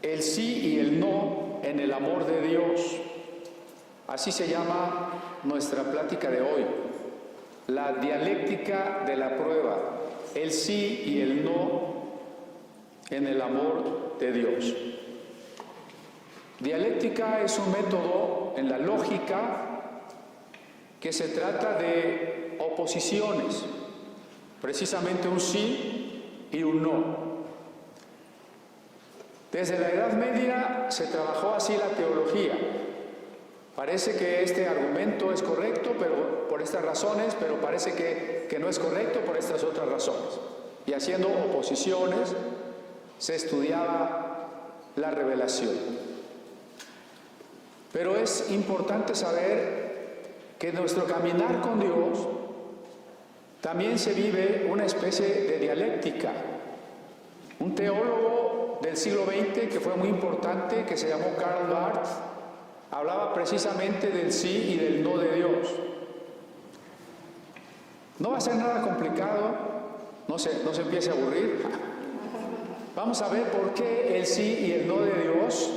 el sí y el no en el amor de Dios. Así se llama nuestra plática de hoy, la dialéctica de la prueba, el sí y el no en el amor de Dios. Dialéctica es un método en la lógica que se trata de oposiciones, precisamente un sí y un no. Desde la Edad Media se trabajó así la teología. Parece que este argumento es correcto pero por estas razones, pero parece que no es correcto por estas otras razones. Y haciendo oposiciones se estudiaba la revelación. Pero es importante saber que en nuestro caminar con Dios también se vive una especie de dialéctica. Un teólogo del siglo XX que fue muy importante, que se llamó Karl Barth, hablaba precisamente del sí y del no de Dios. No va a ser nada complicado, no se empiece a aburrir. Vamos a ver por qué el sí y el no de Dios,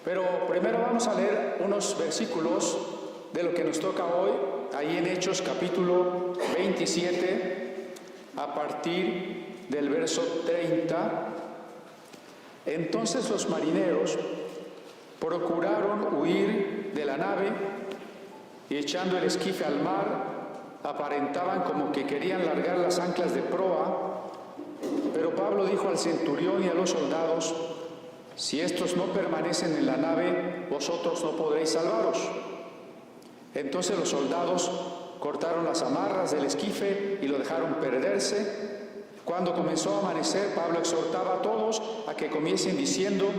pero primero vamos a leer unos versículos de lo que nos toca hoy, ahí en Hechos capítulo 27, a partir del verso 30. Entonces los marineros procuraron huir de la nave y echando el esquife al mar, aparentaban como que querían largar las anclas de proa, pero Pablo dijo al centurión y a los soldados: si estos no permanecen en la nave, vosotros no podréis salvaros. Entonces los soldados cortaron las amarras del esquife y lo dejaron perderse. Cuando comenzó a amanecer, Pablo exhortaba a todos a que comiesen diciendo: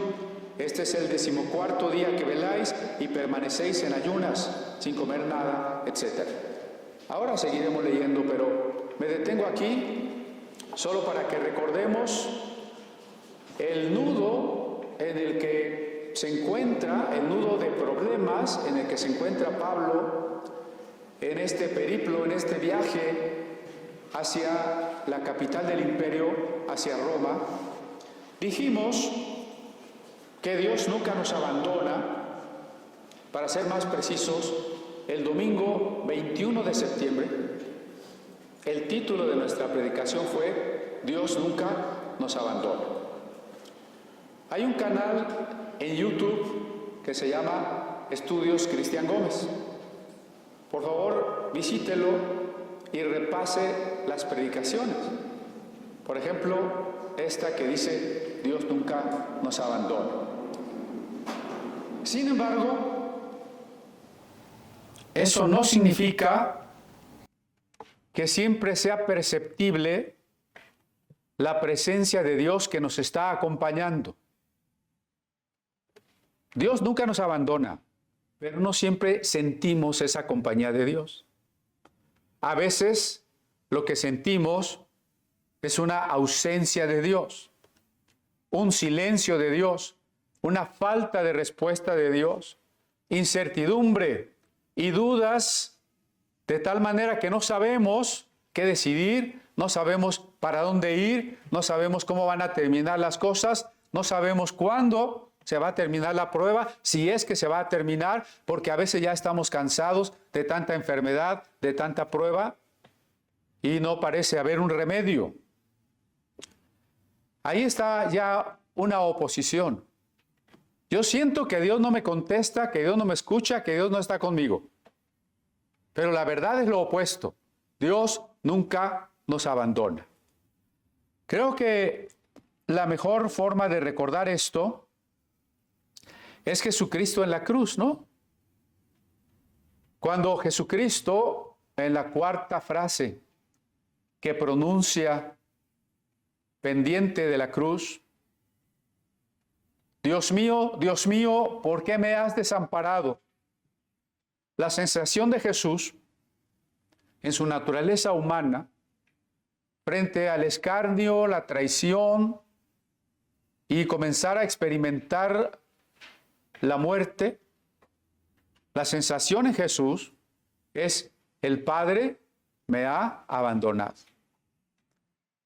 este es el 14º día que veláis y permanecéis en ayunas, sin comer nada, etc. Ahora seguiremos leyendo, pero me detengo aquí solo para que recordemos el nudo en el que se encuentra, el nudo de problemas en el que se encuentra Pablo en este periplo, en este viaje hacia la capital del imperio, hacia Roma. Dijimos que Dios nunca nos abandona. Para ser más precisos, el domingo 21 de septiembre, el título de nuestra predicación fue Dios nunca nos abandona. Hay un canal en YouTube que se llama Estudios Cristian Gómez. Por favor, visítelo y repase las predicaciones. Por ejemplo, esta que dice Dios nunca nos abandona. Sin embargo, eso no significa que siempre sea perceptible la presencia de Dios que nos está acompañando. Dios nunca nos abandona, pero no siempre sentimos esa compañía de Dios. A veces lo que sentimos es una ausencia de Dios, un silencio de Dios, una falta de respuesta de Dios, incertidumbre y dudas, de tal manera que no sabemos qué decidir, no sabemos para dónde ir, no sabemos cómo van a terminar las cosas, no sabemos cuándo se va a terminar la prueba, si es que se va a terminar, porque a veces ya estamos cansados de tanta enfermedad, de tanta prueba, y no parece haber un remedio. Ahí está ya una oposición. Yo siento que Dios no me contesta, que Dios no me escucha, que Dios no está conmigo. Pero la verdad es lo opuesto. Dios nunca nos abandona. Creo que la mejor forma de recordar esto es Jesucristo en la cruz, ¿no? Cuando Jesucristo, en la cuarta frase que pronuncia pendiente de la cruz, Dios mío, ¿por qué me has desamparado? La sensación de Jesús, en su naturaleza humana, frente al escarnio, la traición y comenzar a experimentar la muerte, la sensación en Jesús es: el Padre me ha abandonado.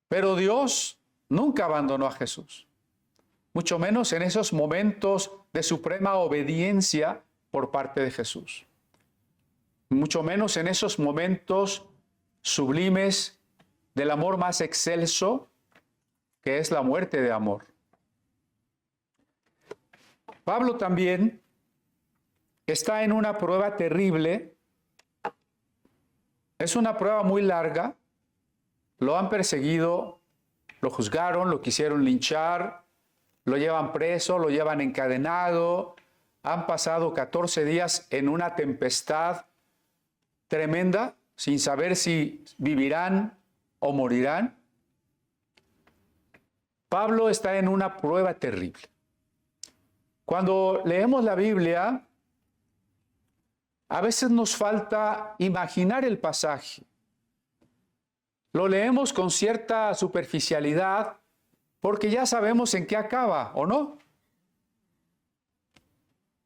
Pero Dios nunca abandonó a Jesús. mucho menos en esos momentos de suprema obediencia por parte de Jesús. Mucho menos en esos momentos sublimes del amor más excelso, que es la muerte de amor. Pablo también está en una prueba terrible. Es una prueba muy larga. Lo han perseguido, lo juzgaron, lo quisieron linchar, lo llevan preso, lo llevan encadenado. Han pasado 14 días en una tempestad tremenda, sin saber si vivirán o morirán. Pablo está en una prueba terrible. Cuando leemos la Biblia, a veces nos falta imaginar el pasaje. Lo leemos con cierta superficialidad porque ya sabemos en qué acaba, ¿o no?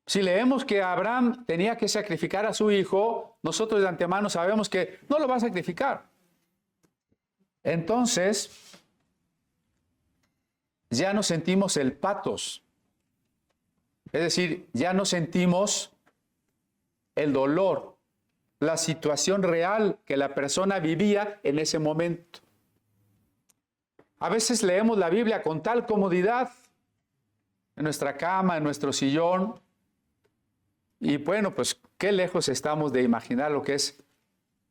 Si leemos que Abraham tenía que sacrificar a su hijo, nosotros de antemano sabemos que no lo va a sacrificar. Entonces, ya no sentimos el patos. Es decir, ya no sentimos el dolor, la situación real que la persona vivía en ese momento. A veces leemos la Biblia con tal comodidad, en nuestra cama, en nuestro sillón, y bueno, pues qué lejos estamos de imaginar lo que es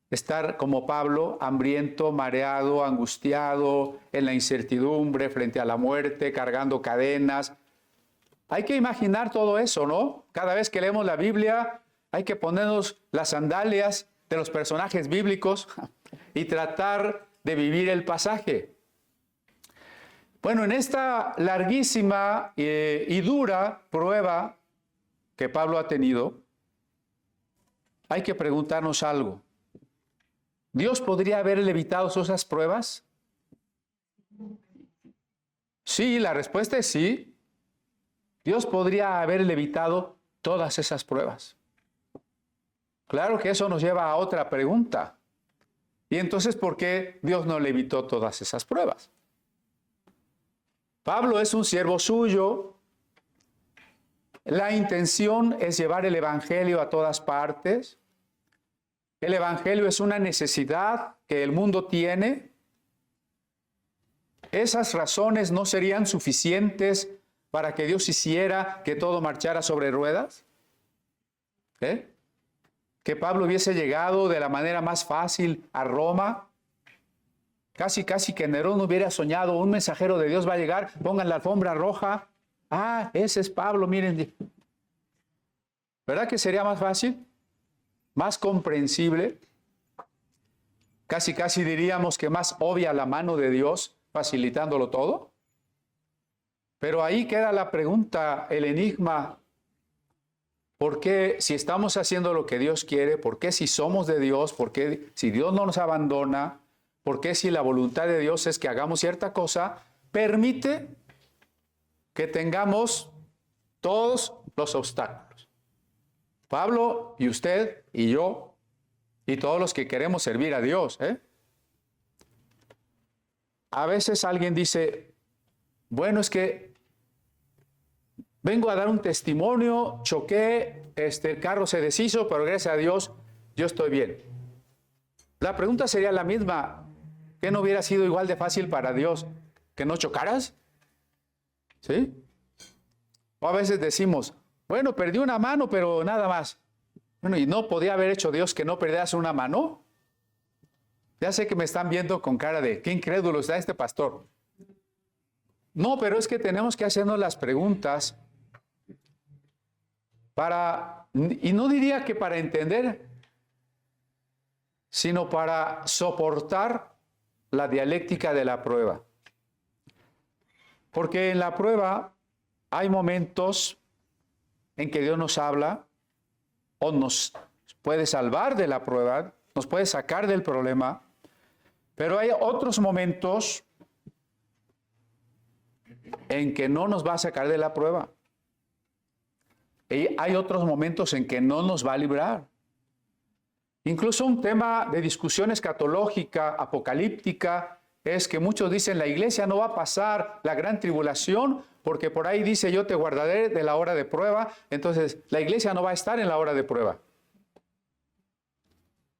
estar como Pablo, hambriento, mareado, angustiado, en la incertidumbre, frente a la muerte, cargando cadenas. Hay que imaginar todo eso, ¿no? Cada vez que leemos la Biblia, hay que ponernos las sandalias de los personajes bíblicos y tratar de vivir el pasaje. Bueno, en esta larguísima y dura prueba que Pablo ha tenido, hay que preguntarnos algo. ¿Dios podría haberle evitado esas pruebas? Sí, la respuesta es sí. Dios podría haberle evitado todas esas pruebas. Claro que eso nos lleva a otra pregunta. ¿Y entonces por qué Dios no le evitó todas esas pruebas? Pablo es un siervo suyo. La intención es llevar el evangelio a todas partes. El evangelio es una necesidad que el mundo tiene. Esas razones no serían suficientes para que Dios hiciera que todo marchara sobre ruedas. Que Pablo hubiese llegado de la manera más fácil a Roma. Casi que Nerón hubiera soñado, un mensajero de Dios va a llegar, pongan la alfombra roja. Ah, ese es Pablo, miren. ¿Verdad que sería más fácil? Más comprensible. Casi diríamos que más obvia la mano de Dios, facilitándolo todo. Pero ahí queda la pregunta, el enigma. ¿Por qué si estamos haciendo lo que Dios quiere? ¿Por qué si somos de Dios? ¿Por qué si Dios no nos abandona? ¿Por qué si la voluntad de Dios es que hagamos cierta cosa? Permite que tengamos todos los obstáculos. Pablo y usted y yo y todos los que queremos servir a Dios. A veces alguien dice, bueno, es que vengo a dar un testimonio, choqué, el carro se deshizo, pero gracias a Dios yo estoy bien. La pregunta sería la misma, ¿qué no hubiera sido igual de fácil para Dios que no chocaras? ¿Sí? O a veces decimos, bueno, perdí una mano, pero nada más. Bueno, ¿y no podía haber hecho Dios que no perdieras una mano? Ya sé que me están viendo con cara de, qué incrédulo está este pastor. No, pero es que tenemos que hacernos las preguntas y no diría que para entender, sino para soportar la dialéctica de la prueba. Porque en la prueba hay momentos en que Dios nos habla o nos puede salvar de la prueba, nos puede sacar del problema, pero hay otros momentos en que no nos va a sacar de la prueba. Y hay otros momentos en que no nos va a librar. Incluso un tema de discusión escatológica, apocalíptica, es que muchos dicen la iglesia no va a pasar la gran tribulación porque por ahí dice yo te guardaré de la hora de prueba. Entonces la iglesia no va a estar en la hora de prueba.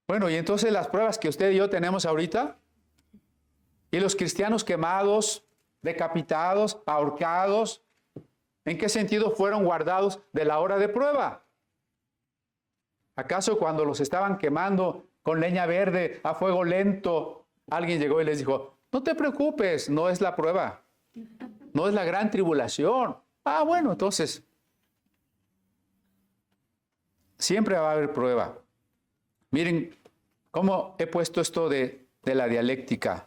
Bueno, y entonces las pruebas que usted y yo tenemos ahorita, y los cristianos quemados, decapitados, ahorcados, ¿en qué sentido fueron guardados de la hora de prueba? ¿Acaso cuando los estaban quemando con leña verde a fuego lento, alguien llegó y les dijo, no te preocupes, no es la prueba, no es la gran tribulación? Ah, bueno, entonces, siempre va a haber prueba. Miren cómo he puesto esto de la dialéctica.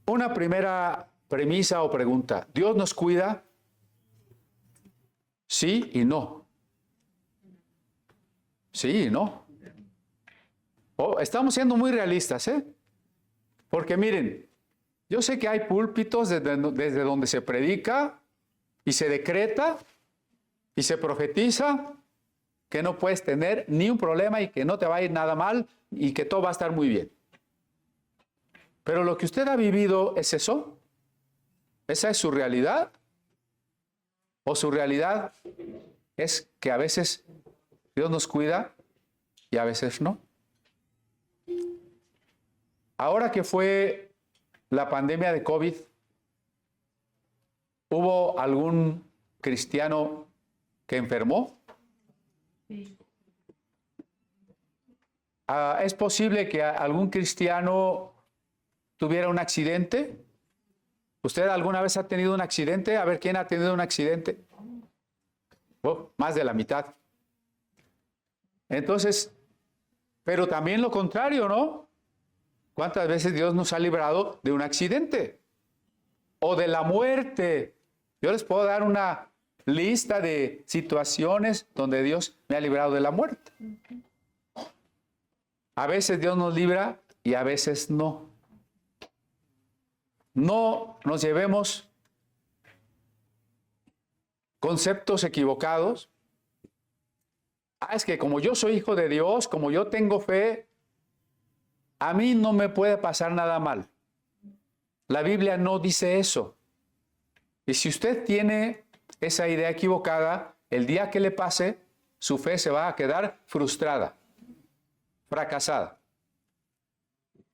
Una primera premisa o pregunta, ¿Dios nos cuida? Sí y no. Sí y no. Estamos siendo muy realistas, ¿eh? Porque miren, yo sé que hay púlpitos desde donde se predica y se decreta y se profetiza que no puedes tener ni un problema y que no te va a ir nada mal y que todo va a estar muy bien. Pero lo que usted ha vivido es eso. ¿Esa es su realidad? ¿O su realidad es que a veces Dios nos cuida y a veces no? Ahora que fue la pandemia de COVID, ¿hubo algún cristiano que enfermó? Sí. ¿Es posible que algún cristiano tuviera un accidente? ¿Usted alguna vez ha tenido un accidente? A ver, ¿quién ha tenido un accidente? Más de la mitad. Entonces, pero también lo contrario, ¿no? ¿Cuántas veces Dios nos ha librado de un accidente? O de la muerte. Yo les puedo dar una lista de situaciones donde Dios me ha librado de la muerte. A veces Dios nos libra y a veces no. No nos llevemos conceptos equivocados. Es que como yo soy hijo de Dios, como yo tengo fe, a mí no me puede pasar nada mal. La Biblia no dice eso. Y si usted tiene esa idea equivocada, el día que le pase, su fe se va a quedar frustrada, fracasada.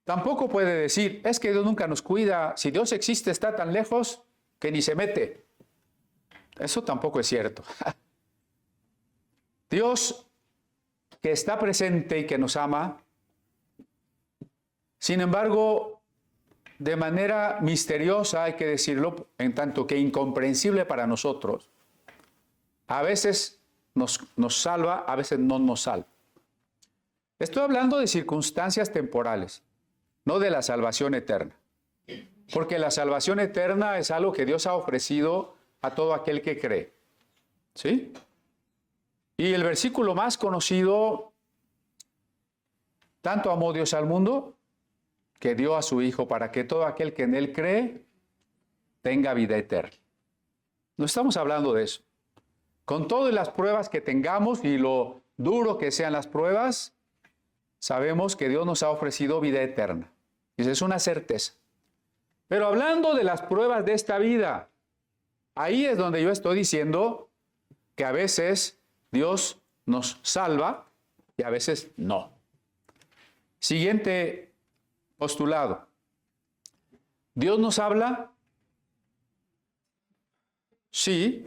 Tampoco puede decir, es que Dios nunca nos cuida. Si Dios existe, está tan lejos que ni se mete. Eso tampoco es cierto. Dios, que está presente y que nos ama, sin embargo, de manera misteriosa, hay que decirlo, en tanto que incomprensible para nosotros, a veces nos salva, a veces no nos salva. Estoy hablando de circunstancias temporales, no de la salvación eterna. Porque la salvación eterna es algo que Dios ha ofrecido a todo aquel que cree. ¿Sí? Y el versículo más conocido, tanto amó Dios al mundo, que dio a su Hijo para que todo aquel que en Él cree tenga vida eterna. No estamos hablando de eso. Con todas las pruebas que tengamos y lo duro que sean las pruebas, sabemos que Dios nos ha ofrecido vida eterna. Y esa es una certeza. Pero hablando de las pruebas de esta vida, ahí es donde yo estoy diciendo que a veces Dios nos salva y a veces no. Siguiente postulado. ¿Dios nos habla? Sí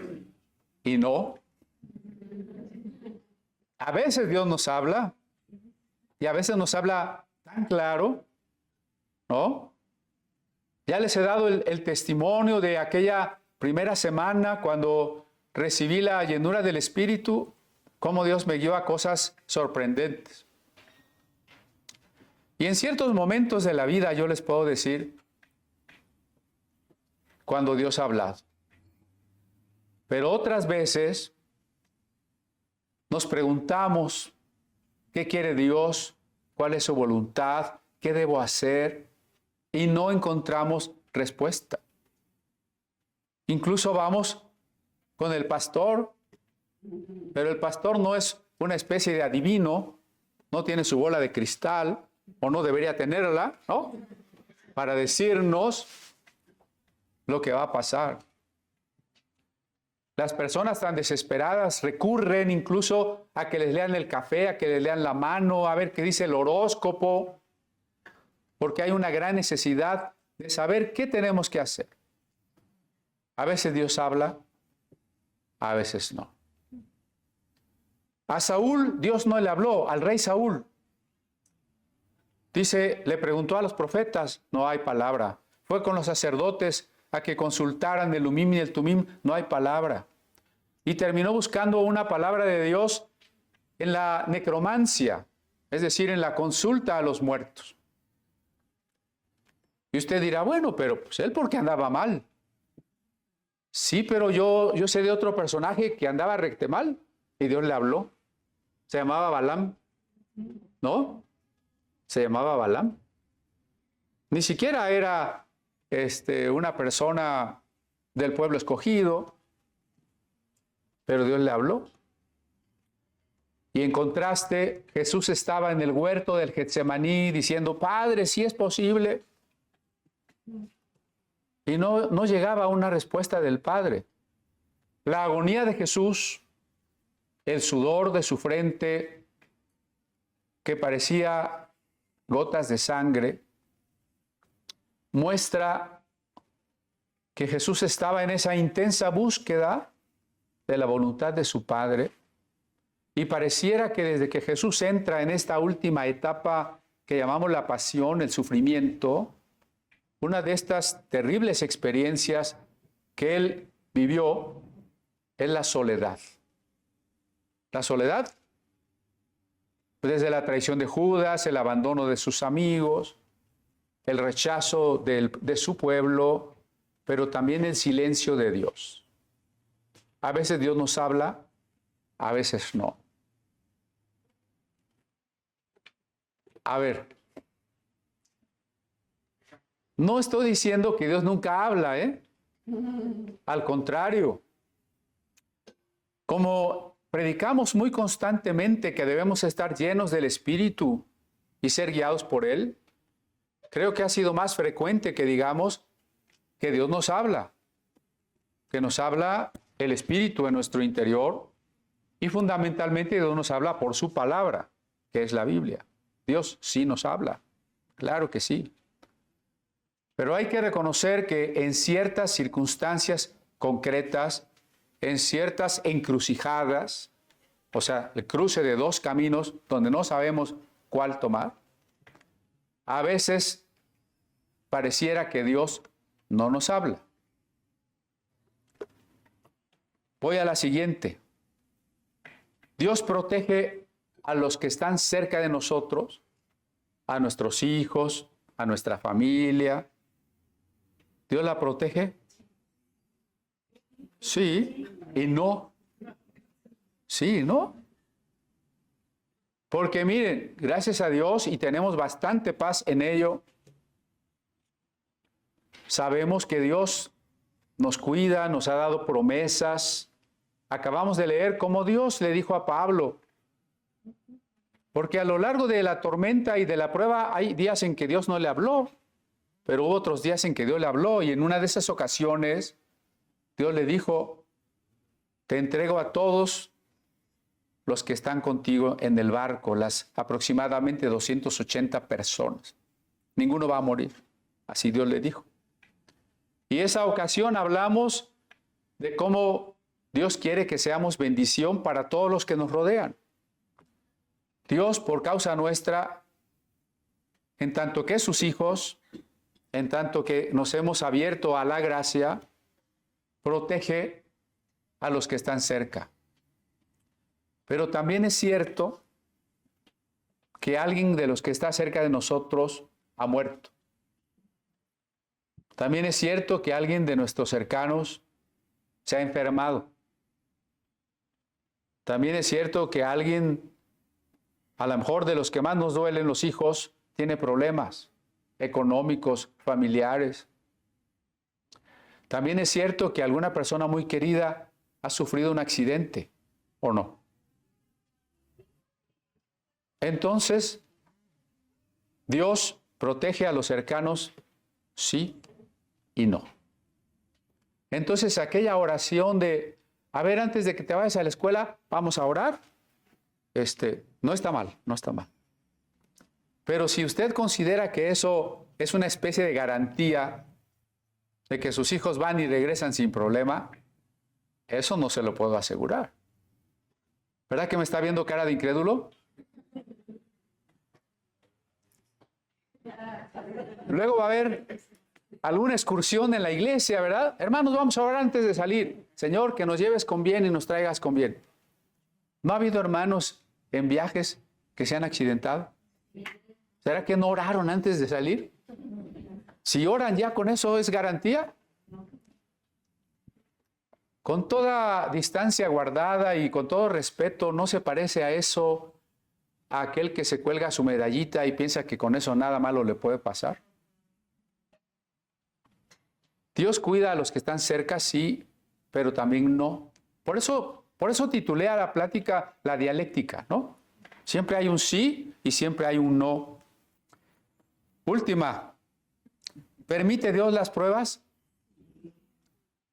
y no. A veces Dios nos habla y a veces nos habla tan claro, ¿no? Ya les he dado el testimonio de aquella primera semana cuando recibí la llenura del Espíritu, cómo Dios me guió a cosas sorprendentes. Y en ciertos momentos de la vida yo les puedo decir cuando Dios ha hablado. Pero otras veces nos preguntamos qué quiere Dios, cuál es su voluntad, qué debo hacer, y no encontramos respuesta. Incluso vamos con el pastor, pero el pastor no es una especie de adivino, no tiene su bola de cristal, o no debería tenerla, ¿no? Para decirnos lo que va a pasar. Las personas tan desesperadas recurren incluso a que les lean el café, a que les lean la mano, a ver qué dice el horóscopo, porque hay una gran necesidad de saber qué tenemos que hacer. A veces Dios habla, a veces no. A Saúl Dios no le habló, al rey Saúl. Dice, le preguntó a los profetas, no hay palabra. Fue con los sacerdotes a que consultaran el Umim y el Tumim, no hay palabra. Y terminó buscando una palabra de Dios en la necromancia, es decir, en la consulta a los muertos. Y usted dirá, bueno, pero pues él porque andaba mal. Sí, pero yo sé de otro personaje que andaba recte mal y Dios le habló. Se llamaba Balaam, ¿no? Se llamaba Balaam. Ni siquiera era una persona del pueblo escogido, pero Dios le habló. Y en contraste, Jesús estaba en el huerto del Getsemaní diciendo, Padre, si es posible. Y no llegaba una respuesta del Padre. La agonía de Jesús, el sudor de su frente, que parecía gotas de sangre, muestra que Jesús estaba en esa intensa búsqueda de la voluntad de su Padre, y pareciera que desde que Jesús entra en esta última etapa que llamamos la pasión, el sufrimiento, una de estas terribles experiencias que él vivió es la soledad. La soledad, desde la traición de Judas, el abandono de sus amigos, el rechazo de su pueblo, pero también el silencio de Dios. A veces Dios nos habla, a veces no. A ver, no estoy diciendo que Dios nunca habla, Al contrario, como predicamos muy constantemente que debemos estar llenos del Espíritu y ser guiados por Él, creo que ha sido más frecuente que digamos que Dios nos habla, que nos habla el Espíritu en nuestro interior y fundamentalmente Dios nos habla por su palabra, que es la Biblia. Dios sí nos habla, claro que sí. Pero hay que reconocer que en ciertas circunstancias concretas, en ciertas encrucijadas, o sea, el cruce de dos caminos donde no sabemos cuál tomar, a veces pareciera que Dios no nos habla. Voy a la siguiente. Dios protege a los que están cerca de nosotros, a nuestros hijos, a nuestra familia. ¿Dios la protege? Sí y no. Sí y no. Porque miren, gracias a Dios, y tenemos bastante paz en ello, sabemos que Dios nos cuida, nos ha dado promesas. Acabamos de leer cómo Dios le dijo a Pablo, porque a lo largo de la tormenta y de la prueba hay días en que Dios no le habló, pero hubo otros días en que Dios le habló, y en una de esas ocasiones Dios le dijo, te entrego a todos los que están contigo en el barco, las aproximadamente 280 personas. Ninguno va a morir. Así Dios le dijo. Y esa ocasión hablamos de cómo Dios quiere que seamos bendición para todos los que nos rodean. Dios, por causa nuestra, en tanto que sus hijos, en tanto que nos hemos abierto a la gracia, protege a los que están cerca. Pero también es cierto que alguien de los que está cerca de nosotros ha muerto. También es cierto que alguien de nuestros cercanos se ha enfermado. También es cierto que alguien, a lo mejor de los que más nos duelen los hijos, tiene problemas económicos, familiares. También es cierto que alguna persona muy querida ha sufrido un accidente, ¿o no? Entonces, Dios protege a los cercanos, sí y no. Entonces, aquella oración de, a ver, antes de que te vayas a la escuela, vamos a orar, no está mal, no está mal. Pero si usted considera que eso es una especie de garantía de que sus hijos van y regresan sin problema, eso no se lo puedo asegurar. ¿Verdad que me está viendo cara de incrédulo? Luego va a haber alguna excursión en la iglesia, ¿verdad? Hermanos, vamos a orar antes de salir. Señor, que nos lleves con bien y nos traigas con bien. ¿No ha habido hermanos en viajes que se han accidentado? ¿Será que no oraron antes de salir? Si oran ya con eso, ¿es garantía? Con toda distancia guardada y con todo respeto, ¿no se parece a eso a aquel que se cuelga su medallita y piensa que con eso nada malo le puede pasar? Dios cuida a los que están cerca, sí, pero también no. Por eso titulé a la plática la dialéctica, ¿no? Siempre hay un sí y siempre hay un no. Última, ¿permite Dios las pruebas?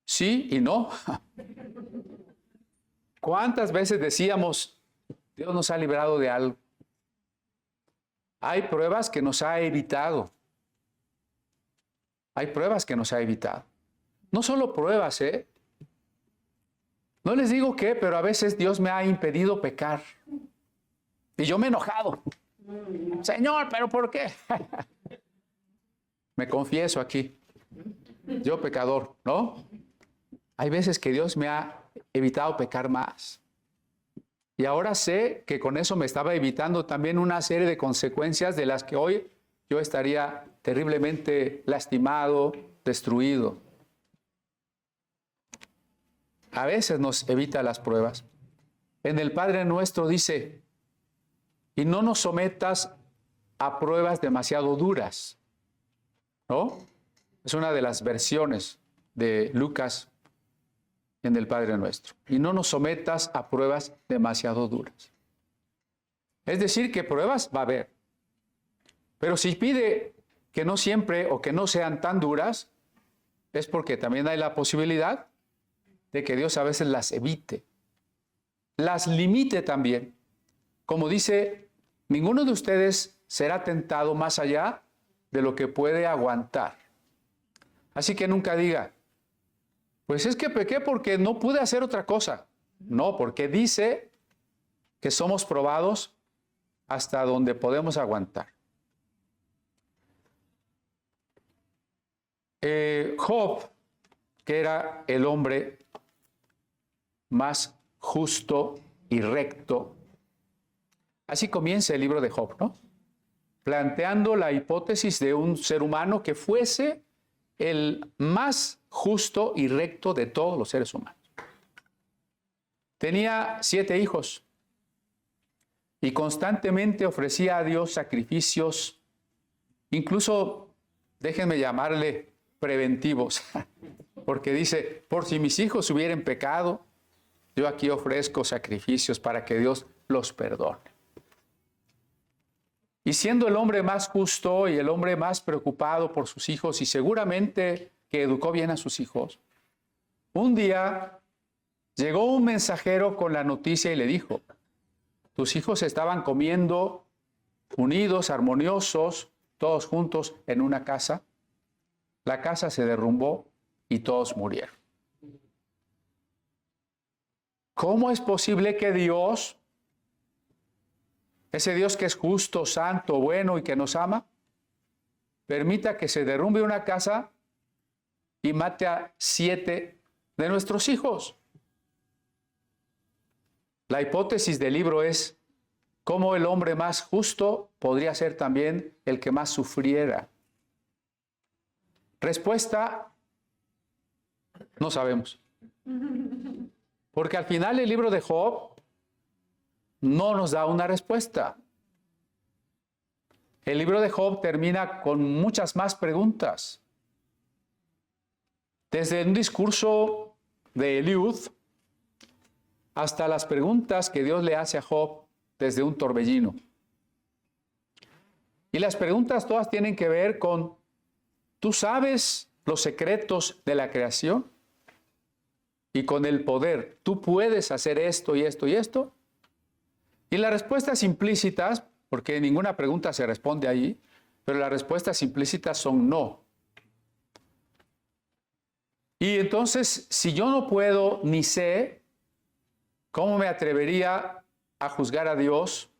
Sí y no. ¿Cuántas veces decíamos, Dios nos ha librado de algo? Hay pruebas que nos ha evitado. Hay pruebas que nos ha evitado. No solo pruebas, ¿eh? No les digo qué, pero a veces Dios me ha impedido pecar. Y yo me he enojado. Señor, ¿pero por qué? Me confieso aquí. Yo pecador, ¿no? Hay veces que Dios me ha evitado pecar más. Y ahora sé que con eso me estaba evitando también una serie de consecuencias de las que hoy yo estaría terriblemente lastimado, destruido. A veces nos evita las pruebas. En el Padre Nuestro dice, y no nos sometas a pruebas demasiado duras, ¿no? Es una de las versiones de Lucas en el Padre Nuestro. Y no nos sometas a pruebas demasiado duras. Es decir, que pruebas va a haber. Pero si pide que no siempre o que no sean tan duras, es porque también hay la posibilidad de que Dios a veces las evite. Las limite también. Como dice, ninguno de ustedes será tentado más allá de lo que puede aguantar. Así que nunca diga, pues es que pequé porque no pude hacer otra cosa. No, porque dice que somos probados hasta donde podemos aguantar. Job, que era el hombre más justo y recto, así comienza el libro de Job, ¿no? Planteando la hipótesis de un ser humano que fuese el más justo y recto de todos los seres humanos. Tenía 7 hijos y constantemente ofrecía a Dios sacrificios, incluso, déjenme llamarle preventivos, porque dice, por si mis hijos hubieran pecado, yo aquí ofrezco sacrificios para que Dios los perdone. Y siendo el hombre más justo y el hombre más preocupado por sus hijos y seguramente que educó bien a sus hijos, un día llegó un mensajero con la noticia y le dijo, tus hijos estaban comiendo unidos, armoniosos, todos juntos en una casa. La casa se derrumbó y todos murieron. ¿Cómo es posible que Dios, ese Dios que es justo, santo, bueno y que nos ama, permita que se derrumbe una casa y mate a 7 de nuestros hijos? La hipótesis del libro es cómo el hombre más justo podría ser también el que más sufriera. Respuesta, no sabemos. Porque al final el libro de Job no nos da una respuesta. El libro de Job termina con muchas más preguntas. Desde un discurso de Eliud hasta las preguntas que Dios le hace a Job desde un torbellino. Y las preguntas todas tienen que ver con, ¿tú sabes los secretos de la creación? Y con el poder, ¿tú puedes hacer esto y esto y esto? Y las respuestas implícitas, porque ninguna pregunta se responde ahí, pero las respuestas implícitas son no. Y entonces, si yo no puedo ni sé, ¿cómo me atrevería a juzgar a Dios,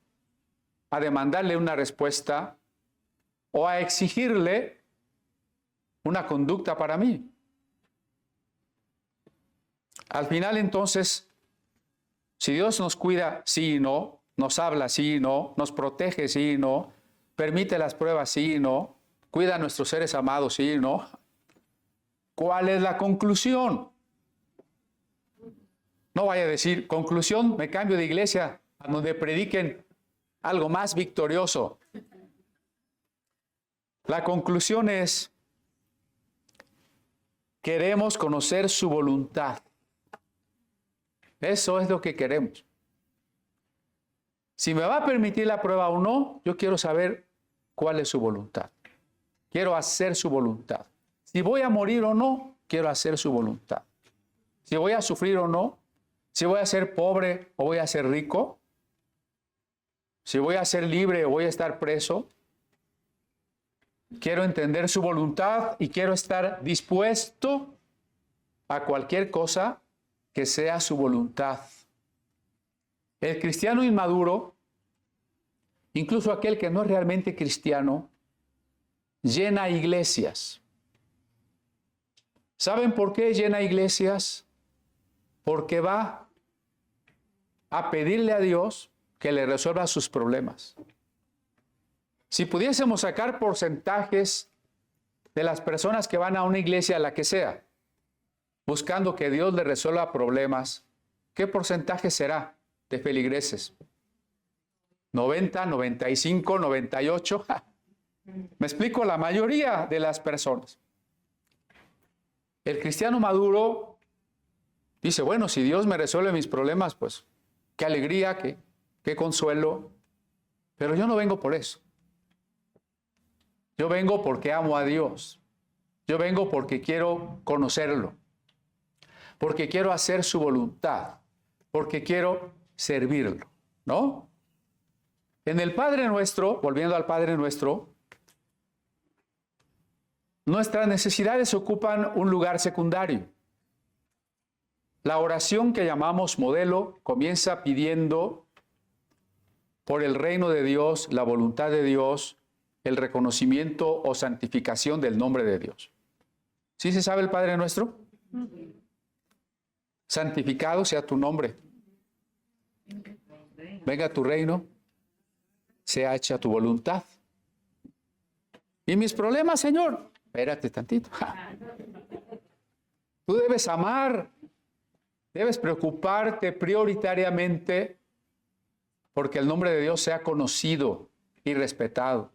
a demandarle una respuesta o a exigirle una conducta para mí? Al final, entonces, si Dios nos cuida, sí y no, nos habla, sí y no, nos protege, sí y no, permite las pruebas, sí y no, cuida a nuestros seres amados, sí y no, ¿cuál es la conclusión? No vaya a decir, conclusión, me cambio de iglesia a donde prediquen algo más victorioso. La conclusión es, queremos conocer su voluntad. Eso es lo que queremos. Si me va a permitir la prueba o no, yo quiero saber cuál es su voluntad. Quiero hacer su voluntad. Si voy a morir o no, quiero hacer su voluntad. Si voy a sufrir o no, si voy a ser pobre o voy a ser rico, si voy a ser libre o voy a estar preso, quiero entender su voluntad y quiero estar dispuesto a cualquier cosa que sea su voluntad. El cristiano inmaduro, incluso aquel que no es realmente cristiano, llena iglesias. ¿Saben por qué llena iglesias? Porque va a pedirle a Dios que le resuelva sus problemas. Si pudiésemos sacar porcentajes de las personas que van a una iglesia, la que sea, buscando que Dios le resuelva problemas, ¿qué porcentaje será de feligreses? 90, 95, 98. Me explico, la mayoría de las personas. El cristiano maduro dice, bueno, si Dios me resuelve mis problemas, pues qué alegría, qué consuelo. Pero yo no vengo por eso. Yo vengo porque amo a Dios. Yo vengo porque quiero conocerlo. Porque quiero hacer su voluntad, porque quiero servirlo, ¿no? En el Padre Nuestro, volviendo al Padre Nuestro, nuestras necesidades ocupan un lugar secundario. La oración que llamamos modelo comienza pidiendo por el reino de Dios, la voluntad de Dios, el reconocimiento o santificación del nombre de Dios. ¿Sí se sabe el Padre Nuestro? Santificado sea tu nombre. Venga tu reino, sea hecha tu voluntad. ¿Y mis problemas, Señor? Espérate tantito. Tú debes amar, debes preocuparte prioritariamente porque el nombre de Dios sea conocido y respetado.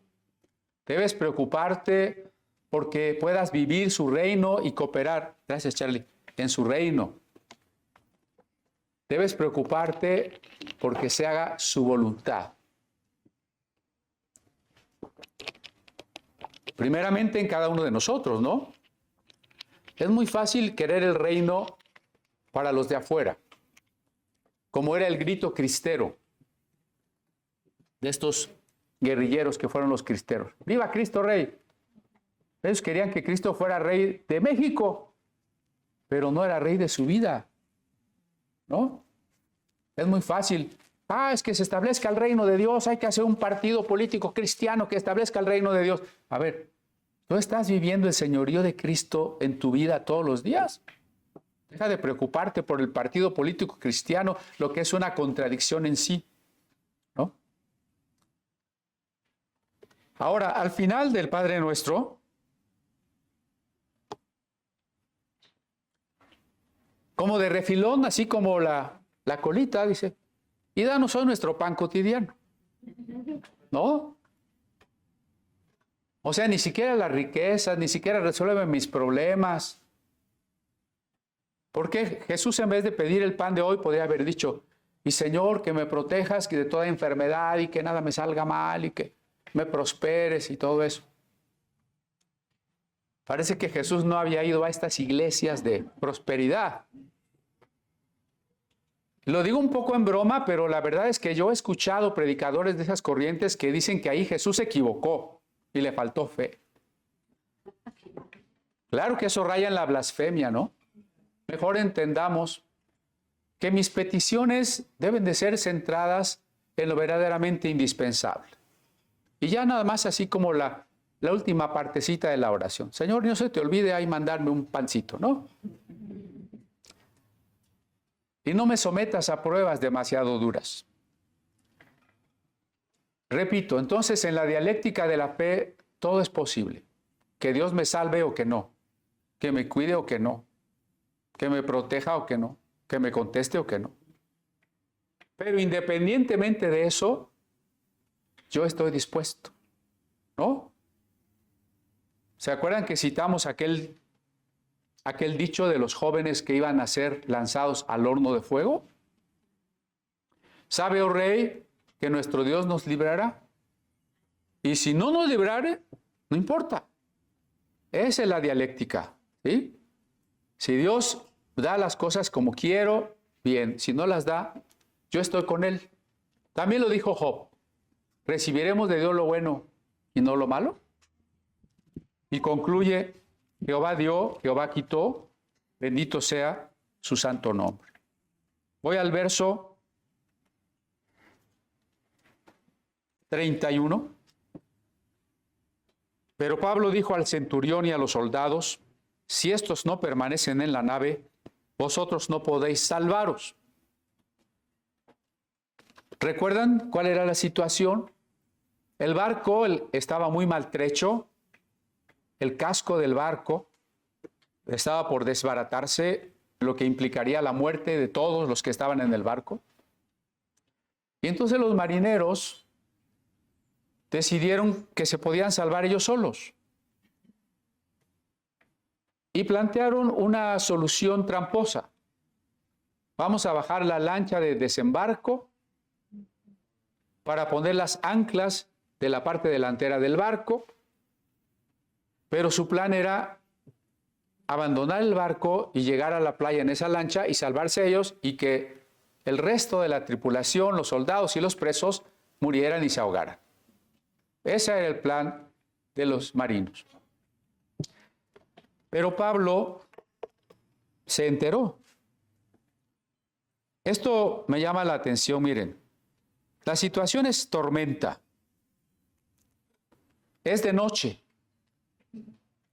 Debes preocuparte porque puedas vivir su reino y cooperar, gracias Charlie, en su reino. Debes preocuparte porque se haga su voluntad. Primeramente en cada uno de nosotros, ¿no? Es muy fácil querer el reino para los de afuera, como era el grito cristero de estos guerrilleros que fueron los cristeros. ¡Viva Cristo Rey! Ellos querían que Cristo fuera rey de México, pero no era rey de su vida, ¿no? Es muy fácil. Es que se establezca el reino de Dios, hay que hacer un partido político cristiano que establezca el reino de Dios. A ver, ¿tú estás viviendo el señorío de Cristo en tu vida todos los días? Deja de preocuparte por el partido político cristiano, lo que es una contradicción en sí, ¿no? Ahora, al final del Padre Nuestro, como de refilón, así como la colita, dice, y danos hoy nuestro pan cotidiano. ¿No? O sea, ni siquiera las riquezas, ni siquiera resuelve mis problemas. Porque Jesús, en vez de pedir el pan de hoy, podría haber dicho, y Señor, que me protejas que de toda enfermedad y que nada me salga mal y que me prosperes y todo eso. Parece que Jesús no había ido a estas iglesias de prosperidad. Lo digo un poco en broma, pero la verdad es que yo he escuchado predicadores de esas corrientes que dicen que ahí Jesús se equivocó y le faltó fe. Claro que eso raya en la blasfemia, ¿no? Mejor entendamos que mis peticiones deben de ser centradas en lo verdaderamente indispensable. Y ya nada más así como la última partecita de la oración. Señor, no se te olvide ahí mandarme un pancito, ¿no? Y no me sometas a pruebas demasiado duras. Repito, entonces en la dialéctica de la fe todo es posible. Que Dios me salve o que no. Que me cuide o que no. Que me proteja o que no. Que me conteste o que no. Pero independientemente de eso, yo estoy dispuesto, ¿no? ¿Se acuerdan que citamos aquel dicho de los jóvenes que iban a ser lanzados al horno de fuego? ¿Sabe, oh rey, que nuestro Dios nos librará? Y si no nos librare, no importa. Esa es la dialéctica, ¿sí? Si Dios da las cosas como quiero, bien. Si no las da, yo estoy con Él. También lo dijo Job. ¿Recibiremos de Dios lo bueno y no lo malo? Y concluye, Jehová dio, Jehová quitó, bendito sea su santo nombre. Voy al verso 31. Pero Pablo dijo al centurión y a los soldados, si estos no permanecen en la nave, vosotros no podéis salvaros. ¿Recuerdan cuál era la situación? El barco estaba muy maltrecho, el casco del barco estaba por desbaratarse, lo que implicaría la muerte de todos los que estaban en el barco. Y entonces los marineros decidieron que se podían salvar ellos solos. Y plantearon una solución tramposa. Vamos a bajar la lancha de desembarco para poner las anclas de la parte delantera del barco, pero su plan era abandonar el barco y llegar a la playa en esa lancha y salvarse ellos y que el resto de la tripulación, los soldados y los presos murieran y se ahogaran. Ese era el plan de los marinos. Pero Pablo se enteró. Esto me llama la atención, miren. La situación es tormenta. Es de noche,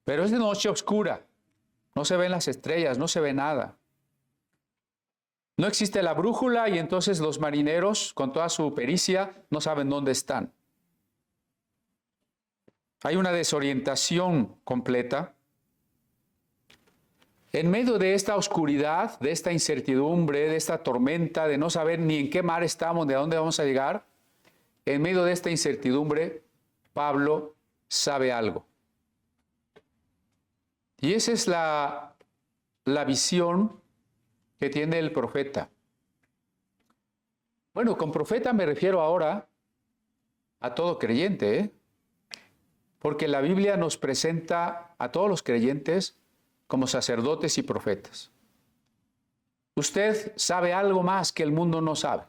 pero es de noche oscura. No se ven las estrellas, no se ve nada. No existe la brújula y entonces los marineros, con toda su pericia, no saben dónde están. Hay una desorientación completa. En medio de esta oscuridad, de esta incertidumbre, de esta tormenta, de no saber ni en qué mar estamos, de dónde vamos a llegar, en medio de esta incertidumbre, Pablo sabe algo. Y esa es la visión que tiene el profeta. Bueno, con profeta me refiero ahora a todo creyente, ¿eh? Porque la Biblia nos presenta a todos los creyentes como sacerdotes y profetas. Usted sabe algo más que el mundo no sabe.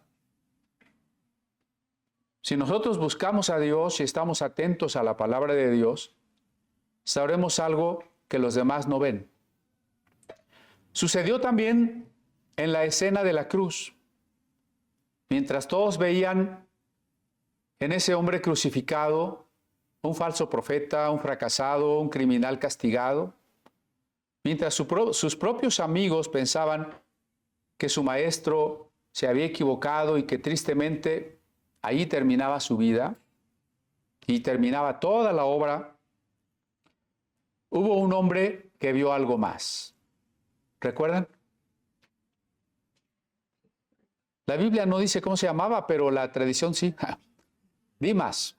Si nosotros buscamos a Dios y estamos atentos a la palabra de Dios, sabremos algo que los demás no ven. Sucedió también en la escena de la cruz. Mientras todos veían en ese hombre crucificado un falso profeta, un fracasado, un criminal castigado, mientras sus propios amigos pensaban que su maestro se había equivocado y que tristemente ahí terminaba su vida y terminaba toda la obra, hubo un hombre que vio algo más. ¿Recuerdan? La Biblia no dice cómo se llamaba, pero la tradición sí. Dimas.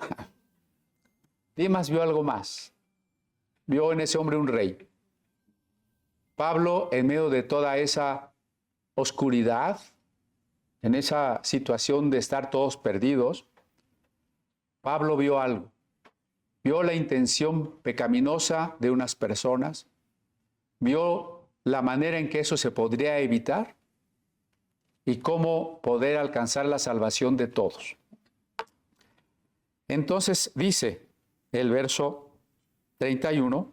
Dimas vio algo más. Vio en ese hombre un rey. Pablo, en medio de toda esa oscuridad, en esa situación de estar todos perdidos, Pablo vio algo. vio la intención pecaminosa de unas personas, vio la manera en que eso se podría evitar y cómo poder alcanzar la salvación de todos. Entonces dice el verso 31,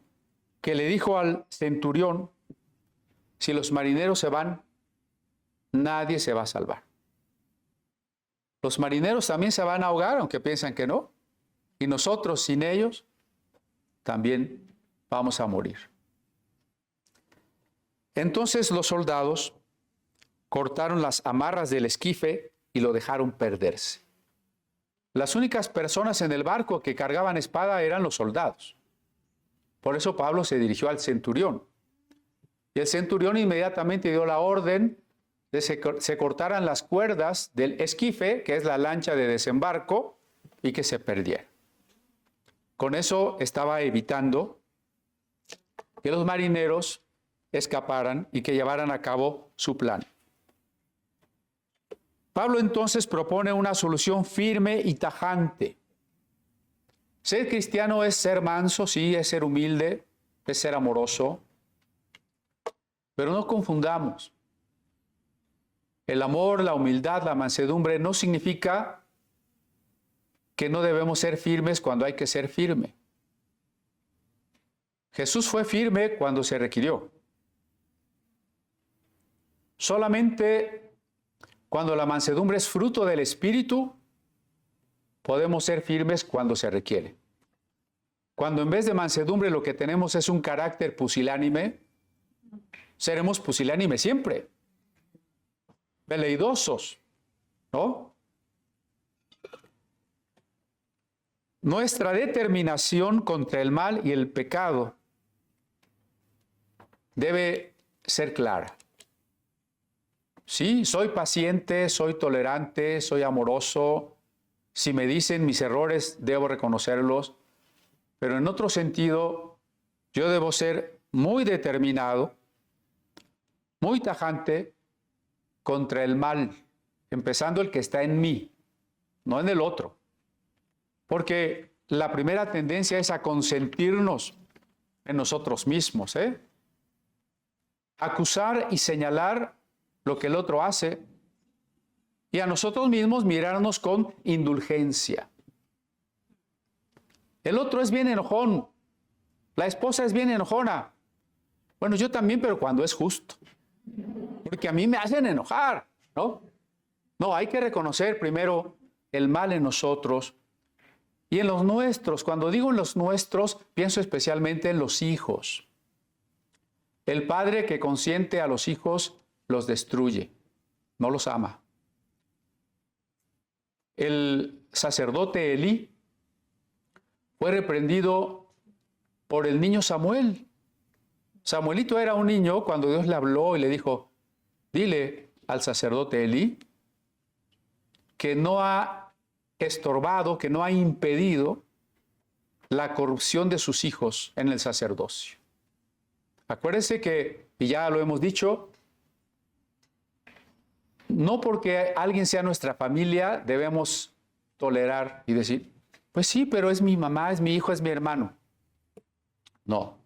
que le dijo al centurión, si los marineros se van, nadie se va a salvar. Los marineros también se van a ahogar, aunque piensan que no. Y nosotros, sin ellos, también vamos a morir. Entonces los soldados cortaron las amarras del esquife y lo dejaron perderse. Las únicas personas en el barco que cargaban espada eran los soldados. Por eso Pablo se dirigió al centurión. Y el centurión inmediatamente dio la orden de se cortaran las cuerdas del esquife, que es la lancha de desembarco, y que se perdiera. Con eso estaba evitando que los marineros escaparan y que llevaran a cabo su plan. Pablo entonces propone una solución firme y tajante. Ser cristiano es ser manso, sí, es ser humilde, es ser amoroso, pero no confundamos. El amor, la humildad, la mansedumbre no significa que no debemos ser firmes cuando hay que ser firme. Jesús fue firme cuando se requirió. Solamente cuando la mansedumbre es fruto del Espíritu, podemos ser firmes cuando se requiere. Cuando en vez de mansedumbre lo que tenemos es un carácter pusilánime, seremos pusilánimes siempre. Veleidosos, ¿no? Nuestra determinación contra el mal y el pecado debe ser clara. Sí, soy paciente, soy tolerante, soy amoroso. Si me dicen mis errores, debo reconocerlos. Pero en otro sentido, yo debo ser muy determinado, muy tajante contra el mal, empezando el que está en mí, no en el otro. Porque la primera tendencia es a consentirnos en nosotros mismos, acusar y señalar lo que el otro hace y a nosotros mismos mirarnos con indulgencia. El otro es bien enojón, la esposa es bien enojona. Bueno, yo también, pero cuando es justo, porque a mí me hacen enojar, ¿no? No, hay que reconocer primero el mal en nosotros y en los nuestros. Cuando digo en los nuestros, pienso especialmente en los hijos. El padre que consiente a los hijos los destruye, no los ama. El sacerdote Elí fue reprendido por el niño Samuel. Samuelito era un niño cuando Dios le habló y le dijo, dile al sacerdote Elí que no ha estorbado, que no ha impedido la corrupción de sus hijos en el sacerdocio. Acuérdense que, y ya lo hemos dicho, no porque alguien sea nuestra familia debemos tolerar y decir, pues sí, pero es mi mamá, es mi hijo, es mi hermano. No.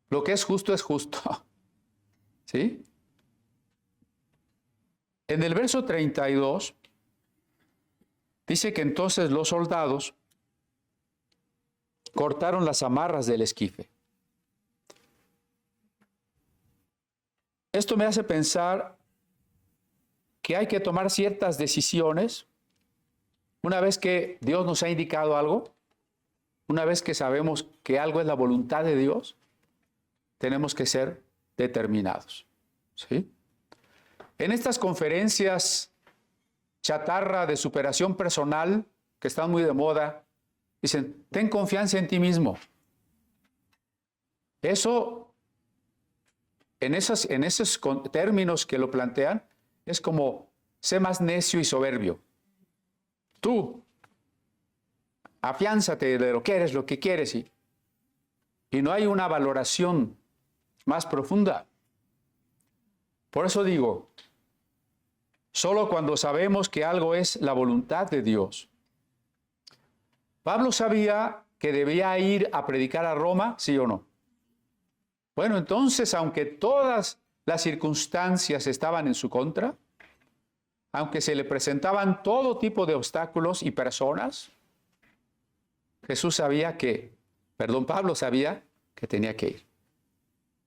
Lo que es justo es justo. ¿Sí? En el verso 32 dice que entonces los soldados cortaron las amarras del esquife. Esto me hace pensar que hay que tomar ciertas decisiones una vez que Dios nos ha indicado algo, una vez que sabemos que algo es la voluntad de Dios, tenemos que ser determinados. ¿Sí? En estas conferencias chatarra de superación personal, que están muy de moda, dicen, ten confianza en ti mismo. Eso, en esos términos que lo plantean, es como, sé más necio y soberbio. Tú, afiánzate de lo que eres, lo que quieres, y no hay una valoración más profunda. Por eso digo, solo cuando sabemos que algo es la voluntad de Dios. Pablo sabía que debía ir a predicar a Roma, ¿sí o no? Bueno, entonces, aunque todas las circunstancias estaban en su contra, aunque se le presentaban todo tipo de obstáculos y personas, Pablo sabía que tenía que ir.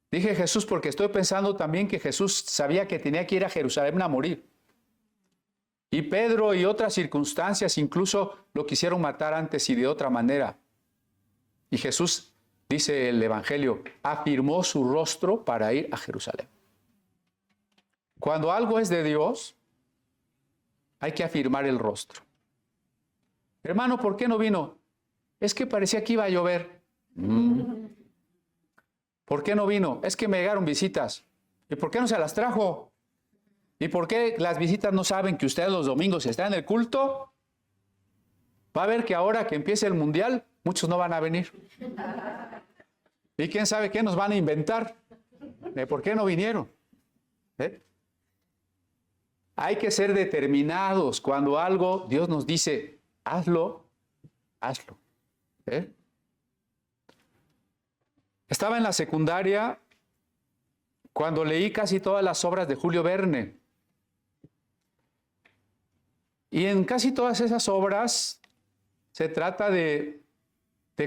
Dije Jesús porque estoy pensando también que Jesús sabía que tenía que ir a Jerusalén a morir. Y Pedro y otras circunstancias incluso lo quisieron matar antes y de otra manera. Y Jesús, dice el Evangelio, afirmó su rostro para ir a Jerusalén. Cuando algo es de Dios, hay que afirmar el rostro. Hermano, ¿por qué no vino? Es que parecía que iba a llover. ¿Por qué no vino? Es que me llegaron visitas. ¿Y por qué no se las trajo? ¿Y por qué las visitas no saben que ustedes los domingos están en el culto? Va a ver que ahora que empiece el mundial, muchos no van a venir. Y quién sabe qué nos van a inventar. ¿Por qué no vinieron? Hay que ser determinados. Cuando algo Dios nos dice, hazlo, hazlo. Estaba en la secundaria cuando leí casi todas las obras de Julio Verne. Y en casi todas esas obras se trata de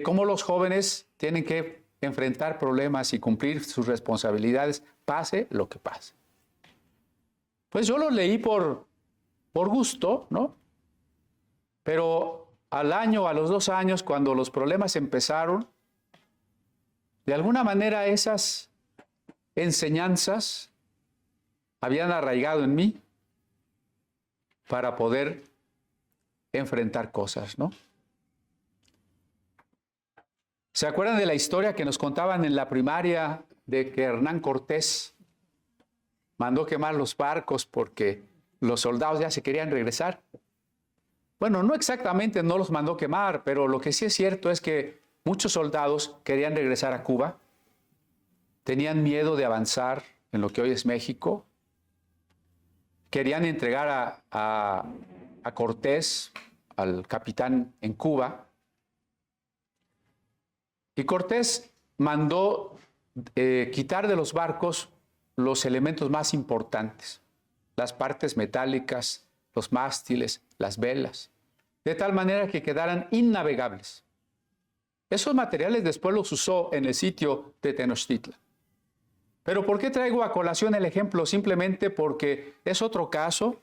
cómo los jóvenes tienen que enfrentar problemas y cumplir sus responsabilidades, pase lo que pase. Pues yo lo leí por gusto, ¿no? Pero al año, a los 2 años, cuando los problemas empezaron, de alguna manera esas enseñanzas habían arraigado en mí para poder enfrentar cosas, ¿no? ¿Se acuerdan de la historia que nos contaban en la primaria de que Hernán Cortés mandó quemar los barcos porque los soldados ya se querían regresar? Bueno, no exactamente no los mandó quemar, pero lo que sí es cierto es que muchos soldados querían regresar a Cuba, tenían miedo de avanzar en lo que hoy es México, querían entregar a Cortés, al capitán en Cuba, y Cortés mandó quitar de los barcos los elementos más importantes, las partes metálicas, los mástiles, las velas, de tal manera que quedaran innavegables. Esos materiales después los usó en el sitio de Tenochtitlan. Pero ¿por qué traigo a colación el ejemplo? Simplemente porque es otro caso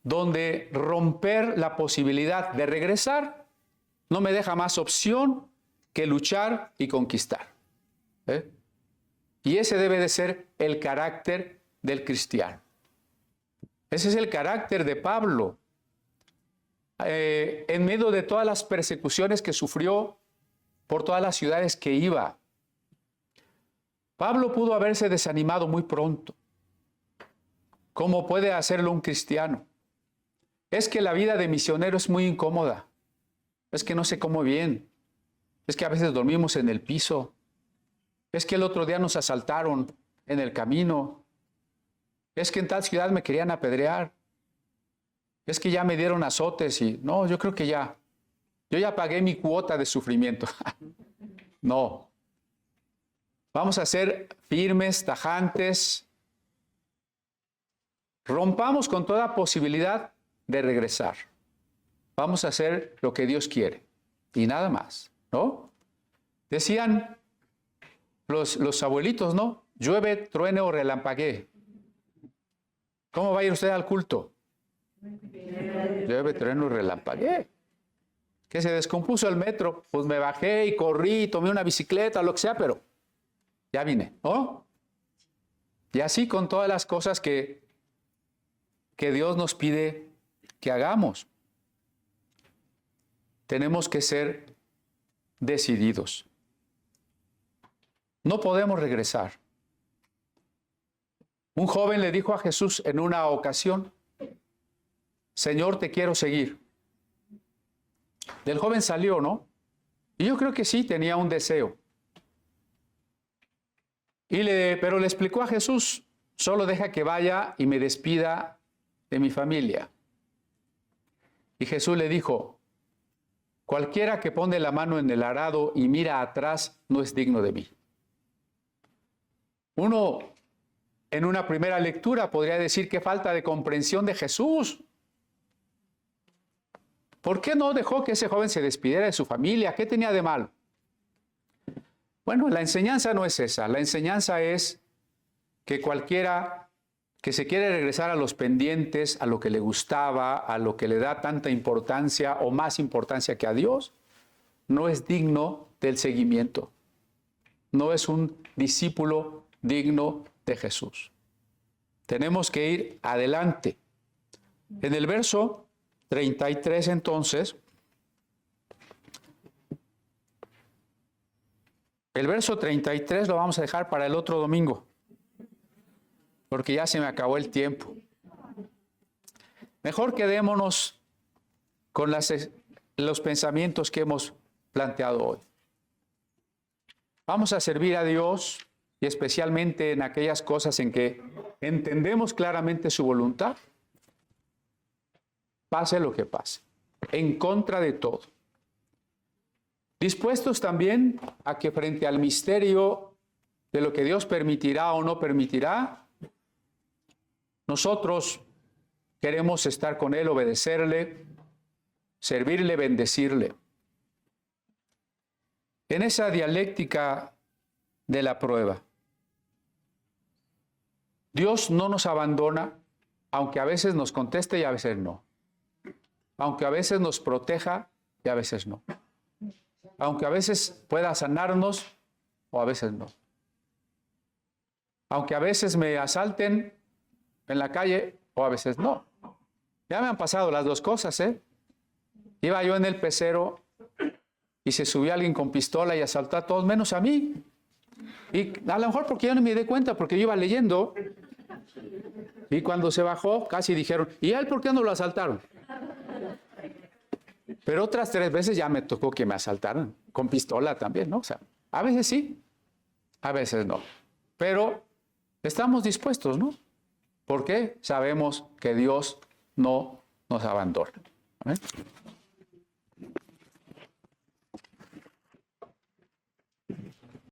donde romper la posibilidad de regresar no me deja más opción que luchar y conquistar. Y ese debe de ser el carácter del cristiano. Ese es el carácter de Pablo. En medio de todas las persecuciones que sufrió por todas las ciudades que iba, Pablo pudo haberse desanimado muy pronto. ¿Cómo puede hacerlo un cristiano? Es que la vida de misionero es muy incómoda. Es que no se come bien. Es que a veces dormimos en el piso. Es que el otro día nos asaltaron en el camino. Es que en tal ciudad me querían apedrear. Es que ya me dieron azotes y no, yo creo que yo ya pagué mi cuota de sufrimiento. No. Vamos a ser firmes, tajantes. Rompamos con toda posibilidad de regresar. Vamos a hacer lo que Dios quiere y nada más, ¿no? Decían los abuelitos, ¿no? Llueve, truene o relampaguee. ¿Cómo va a ir usted al culto? Llueve, truene o relampaguee. Que se descompuso el metro, pues me bajé y corrí, tomé una bicicleta, lo que sea, pero ya vine, ¿no? Y así con todas las cosas que Dios nos pide que hagamos. Tenemos que ser decididos. No podemos regresar. Un joven le dijo a Jesús en una ocasión, Señor, te quiero seguir. El joven salió, ¿no? Y yo creo que sí, tenía un deseo. Pero le explicó a Jesús, solo deja que vaya y me despida de mi familia. Y Jesús le dijo, cualquiera que pone la mano en el arado y mira atrás no es digno de mí. Uno, en una primera lectura, podría decir qué falta de comprensión de Jesús. ¿Por qué no dejó que ese joven se despidiera de su familia? ¿Qué tenía de malo? Bueno, la enseñanza no es esa. La enseñanza es que cualquiera que se quiere regresar a los pendientes, a lo que le gustaba, a lo que le da tanta importancia o más importancia que a Dios, no es digno del seguimiento. No es un discípulo digno de Jesús. Tenemos que ir adelante. En el verso 33, entonces, el verso 33 lo vamos a dejar para el otro domingo, porque ya se me acabó el tiempo. Mejor quedémonos con los pensamientos que hemos planteado hoy. Vamos a servir a Dios, y especialmente en aquellas cosas en que entendemos claramente su voluntad, pase lo que pase, en contra de todo. Dispuestos también a que frente al misterio de lo que Dios permitirá o no permitirá, nosotros queremos estar con Él, obedecerle, servirle, bendecirle. En esa dialéctica de la prueba, Dios no nos abandona, aunque a veces nos conteste y a veces no. Aunque a veces nos proteja y a veces no. Aunque a veces pueda sanarnos o a veces no. Aunque a veces me asalten en la calle o a veces no. Ya me han pasado las dos cosas, ¿eh? Iba yo en el pecero y se subió alguien con pistola y asaltó a todos menos a mí. Y a lo mejor porque yo no me di cuenta, porque yo iba leyendo. Y cuando se bajó, casi dijeron, ¿y a él por qué no lo asaltaron? Pero otras 3 veces ya me tocó que me asaltaran, con pistola también, ¿no? O sea, a veces sí, a veces no. Pero estamos dispuestos, ¿no? Porque sabemos que Dios no nos abandona. ¿Amén?